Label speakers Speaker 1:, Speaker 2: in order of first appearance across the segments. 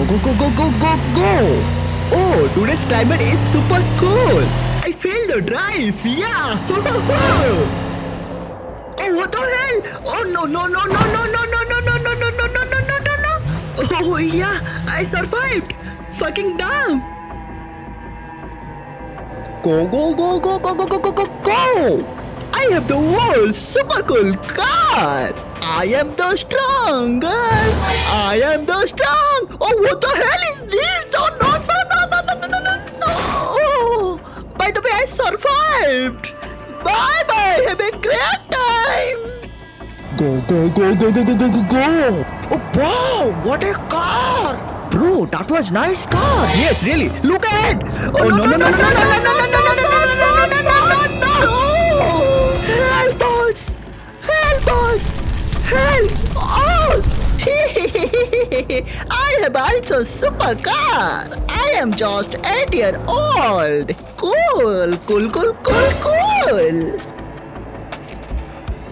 Speaker 1: go, go, go, go, go, go! Oh, today's climate is super cool! I feel the drive, yeah! Oh, what the hell? Oh, no, no, no, no, no, no, no, no, no, no, no, no, no, no, no, no, no! Oh, yeah, I survived! Fucking damn! Go, go, go, go, go, go, go, go, go, go! I have the world's super cool car! I am the strongest! I am the strong! Oh, what the hell is this? Oh, no, no, no, no, no, no, no, no, no! Oh, by the way, I survived! Bye bye! Have a great time! Go, go, go, go, go, go, go, go, go! Oh, wow! What a car! Bro, that was nice car! Yes, really! Look ahead! Oh, no, no, no, no, no, no, no, no, no, no, no, no, no, no, no! Help us! Help us! Help us! I have also super car. I am just 8 years old. Cool, cool, cool, cool, cool.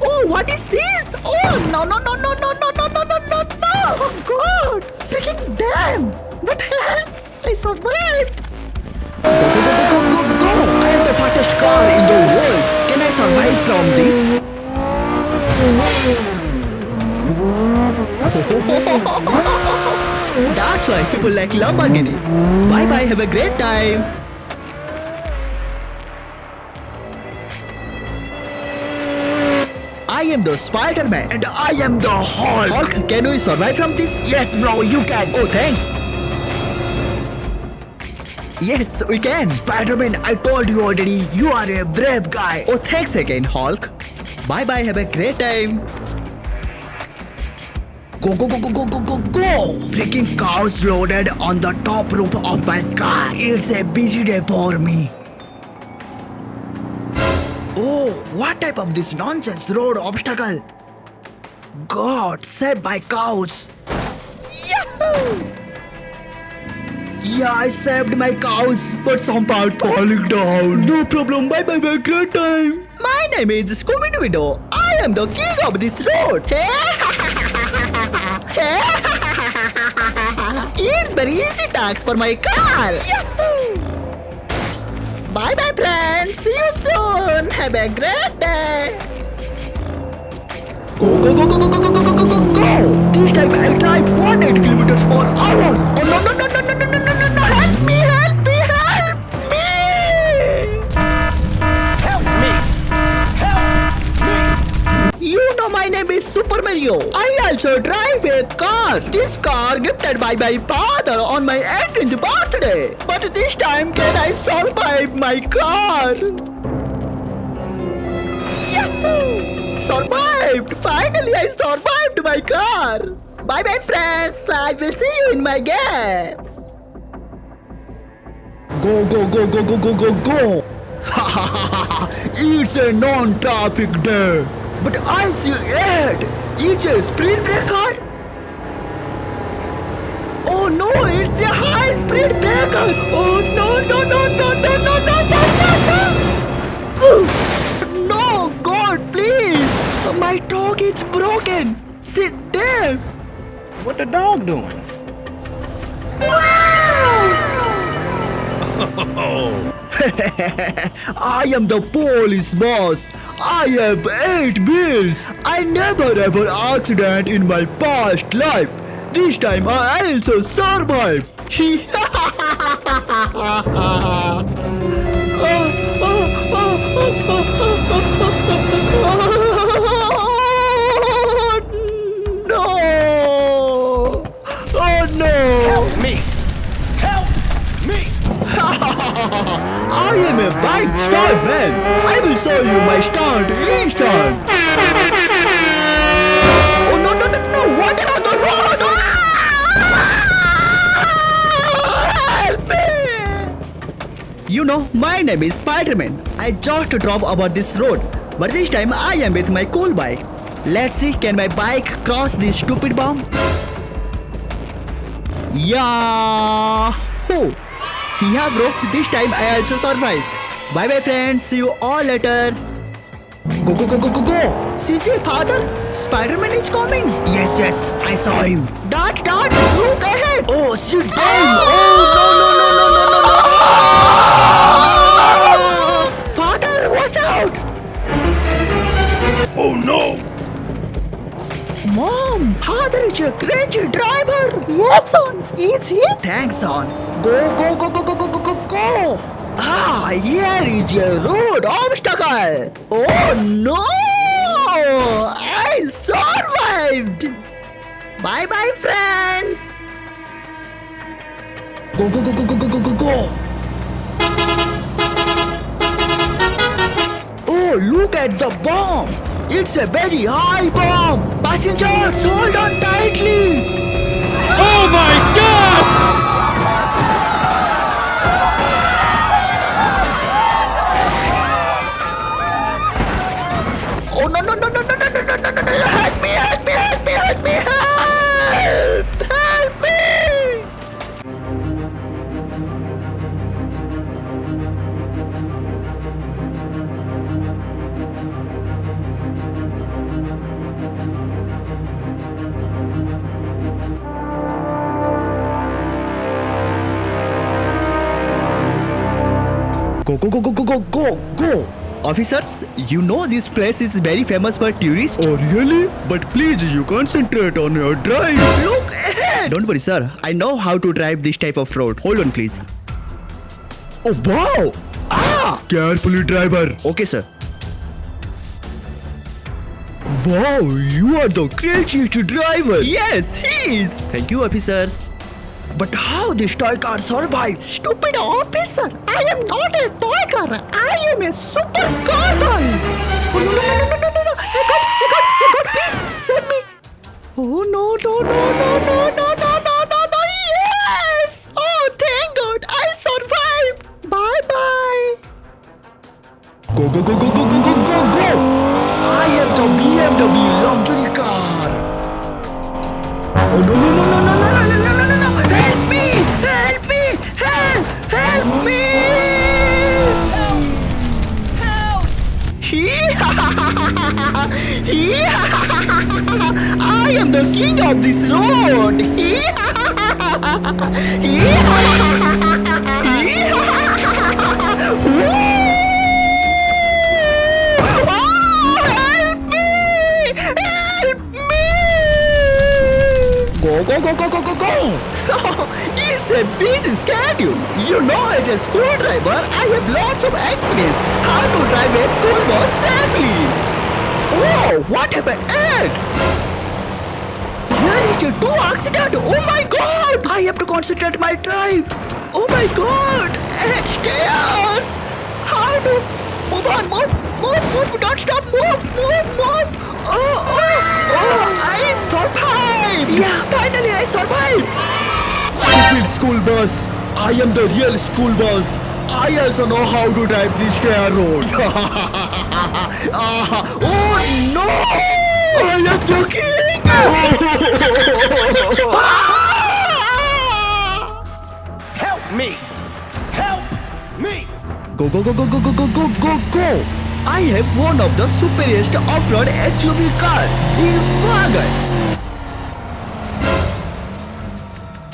Speaker 1: Oh, what is this? Oh, no, no, no, no, no, no, no, no, no, no, no. Oh, God. Freaking damn. What the hell? I survived. Go, go, go, go, go, go, go. I am the fastest car in the world. Can I survive from this? That's why people like Lamborghini. Bye bye, have a great time. I am the Spider-Man and I am the Hulk. Hulk, can we survive from this? Yes, bro, you can. Oh, thanks. Yes, we can.
Speaker 2: Spider-Man, I told you already, you are a brave guy.
Speaker 1: Oh, thanks again, Hulk. Bye bye, have a great time.
Speaker 2: Go, go, go, go, go, go, go, go! Freaking cows loaded on the top roof of my car. It's a busy day for me. Oh, what type of this nonsense road obstacle? God, save my cows. Yahoo! Yeah, I saved my cows, but somehow falling down.
Speaker 1: No problem, bye bye, have a great time. My name is Scooby-Doo. I am the king of this road. It's very easy task for my car. Yahoo! Bye bye friends. See you soon. Have a great day.
Speaker 2: Go, go, go, go, go, go, go, go, go, go, go! This time I'll drive 180 kilometers per hour.
Speaker 1: Oh no no no no no no no no no no! Help me! Help me! Help me!
Speaker 3: Help me! Help me!
Speaker 1: You know my name is Super Mario. I also drive a car. This car gifted by my father on my 18th birthday. But this time can I survive my car? Yahoo! Survived! Finally I survived my car. Bye bye friends. I will see you in my game.
Speaker 2: Go, go, go, go, go, go, go, go! Ha ha ha ha! It's a non-traffic day. But I see it. It's a speed breaker.
Speaker 1: Oh no! It's a high speed breaker. Oh no no no no no no no no no! No, God, please! My dog is broken. Sit there.
Speaker 3: What the dog doing?
Speaker 2: I am the police boss. I have 8 bills. I never ever accident in my past life. This time I also survived.
Speaker 1: No! Oh no!
Speaker 3: Help me! Help me!
Speaker 2: I am a bike stunt man. I will show you my stunt instant.
Speaker 1: Oh no no no no! What on the road? Help me! You know, my name is Spider-Man. I just drove over this road, but this time I am with my cool bike. Let's see, can my bike cross this stupid bomb? Yahoo! Yeah bro, this time I also survived. Bye bye friends, see you all later.
Speaker 2: Go, go, go, go, go, go.
Speaker 1: See, father, Spider-Man is coming.
Speaker 2: Yes, yes, I saw him.
Speaker 1: Dad, look ahead.
Speaker 2: Oh, sit down. Oh, no, no, no, no, no, no, no.
Speaker 1: Father, watch out.
Speaker 3: Oh no!
Speaker 1: Mom, father is a crazy driver. Yes, son. Is he?
Speaker 2: Thanks, son. Go, go, go, go, go, go, go, go, go.
Speaker 1: Ah, here is a road obstacle. Oh no! I survived. Bye bye, friends.
Speaker 2: Go, go, go, go, go, go, go, go, go.
Speaker 1: Oh, look at the bomb. It's a very high bomb. Passengers, hold on tightly.
Speaker 3: Oh my god!
Speaker 1: Oh no no no no no no no no no no no! Help me! Help me! Help me! Help me! Help! Help me!
Speaker 2: Go, go, go, go, go, go, go, go.
Speaker 1: Officers, you know this place is very famous for tourists.
Speaker 2: Oh, really? But please, you concentrate on your drive.
Speaker 1: Look ahead!
Speaker 2: Don't worry, sir. I know how to drive this type of road. Hold on, please.
Speaker 1: Oh wow! Ah!
Speaker 2: Carefully, driver.
Speaker 1: Okay, sir.
Speaker 2: Wow, you are the craziest driver.
Speaker 1: Yes, he is.
Speaker 2: Thank you, officers.
Speaker 1: But how this toy car survived? Stupid officer! I am not a toy car. I am a super car guy. Oh no no no no no no no! God, please save me! Oh no no no no no no no no no no! Yes! Oh thank God! I survived. Bye bye.
Speaker 2: Go, go, go, go, go, go, go, go, go.
Speaker 1: I am the BMW luxury car. Oh no no no no no no no no no no no! Help me! Help me! Help me! I am the king of this road. Go, go, go, go, go, go, go! It's a busy schedule. You know, as a school driver, I have lots of experience how to drive a school bus safely. Oh, what happened, Ed? Here is a two accident. Oh my God! I have to concentrate my drive. Oh my God! Ed, stairs. How to move on? Move! Don't stop! Move! I survived! Yeah, finally I survived!
Speaker 2: Stupid school bus. I am the real school bus. I also know how to drive this stair road.
Speaker 1: Oh no!
Speaker 2: I am the king.
Speaker 3: Help me! Help me!
Speaker 2: Go, go, go, go, go, go, go, go, go, go.
Speaker 1: I have one of the superiorest off-road SUV car, G-Wagon.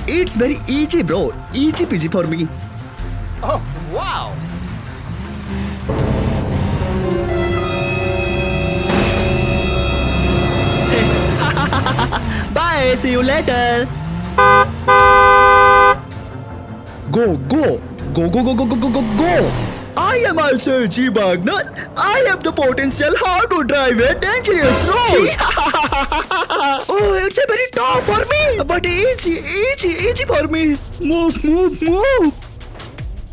Speaker 1: It's very easy, bro. Easy peasy for me.
Speaker 3: Oh, wow!
Speaker 1: Bye. See you later.
Speaker 2: Go, go, go, go, go, go, go, go, go, go.
Speaker 1: I am also a G-Wagner. I have the potential how to drive a dangerous road. Oh, it's a very tough for me, but easy for me. Move.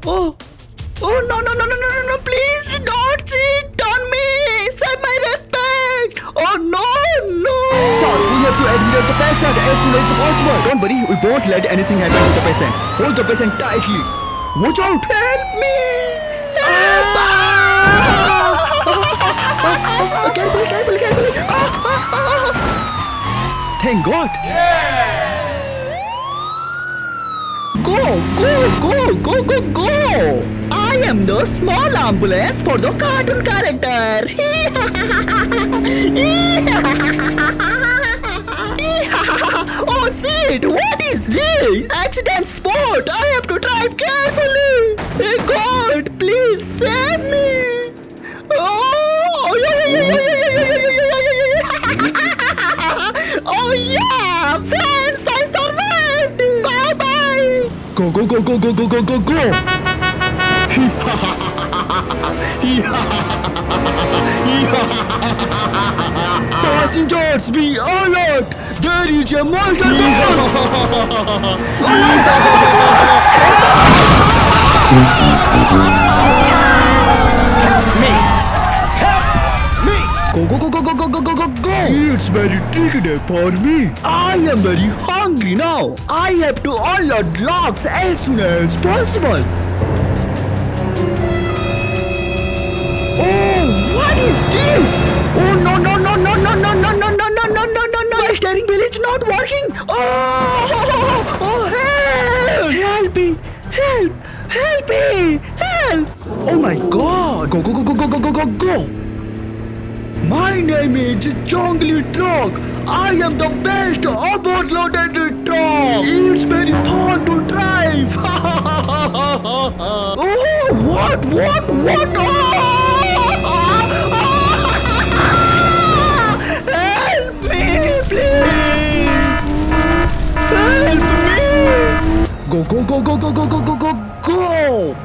Speaker 1: Oh, no, please don't cheat on me. Save my respect. Oh, no.
Speaker 2: Sir, we have to admit the patient as soon as possible. Don't worry, we won't let anything happen to the patient. Hold the patient tightly. Watch out!
Speaker 1: Help me. Carefully.
Speaker 2: Thank God.
Speaker 1: Go, go, go, go, go, go! I am the small ambulance for the cartoon character. Oh shit! What is this? Accident spot! I have to drive carefully. Hey God, please save me! Oh yeah! Friends, I survived! Bye bye! Go, go, go, go, go, go, go, go, go! Passengers, be alert! There is a monster
Speaker 3: Me! Help me!
Speaker 1: Go, go, go, go, go, go, go, go, go, go! It's very tricky day for me. I am very hungry now. I have to unload logs as soon as possible. Oh, what is this? Oh no no no no no no no no no no no no no no! My steering wheel is not working. Oh help! Help me! Help! Help me! Help! Oh my God! Go go go go go go go go go! My name is Jongli Truck. I am the best overloaded truck. It's very fun to drive. Oh, what? Help me, please. Help me. Go, go, go, go, go, go, go, go, go, go.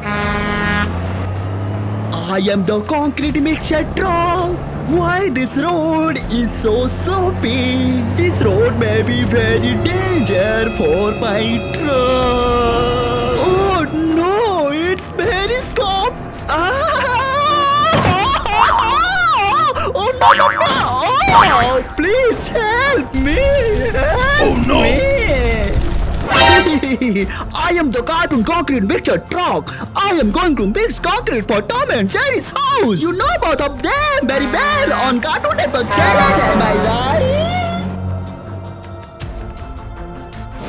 Speaker 1: I am the concrete mixture truck. Why this road is so sloppy? This road may be very dangerous for my truck. Oh no, it's very slow. Oh no no no! Oh, please help me! Help me! I am the cartoon concrete mixture truck. I am going to mix concrete for Tom and Jerry's house. You know both of them very well on Cartoon Network channel, am I right?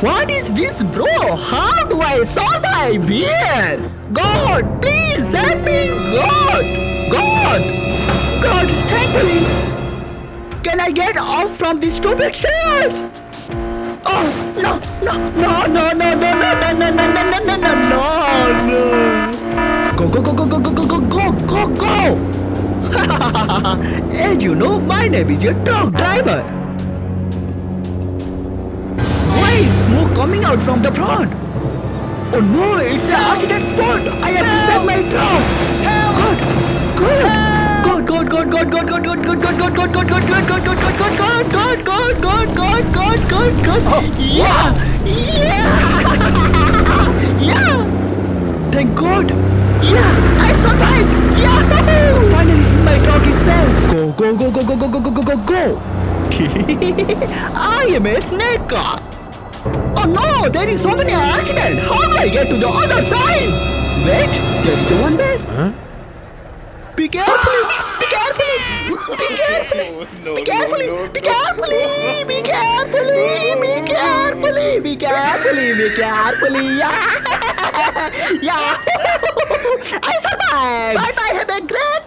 Speaker 1: What is this, bro? How do I survive here? God, please help me! God, thankfully. Can I get off from these stupid stairs? Oh, no. Go. As you know, my name is a truck driver. Why is smoke coming out from the front? Oh no, it's an accident spot. I have to save my truck. God. Yeah. Thank God. Yeah, I survived. Yeah. Finally, my dog is safe. Go. I am a snake car. Oh no, there is so many accidents. How do I get to the other side? Wait, there is one way.
Speaker 3: Huh?
Speaker 1: Be careful. Yeah. I survived. Bye. Have a great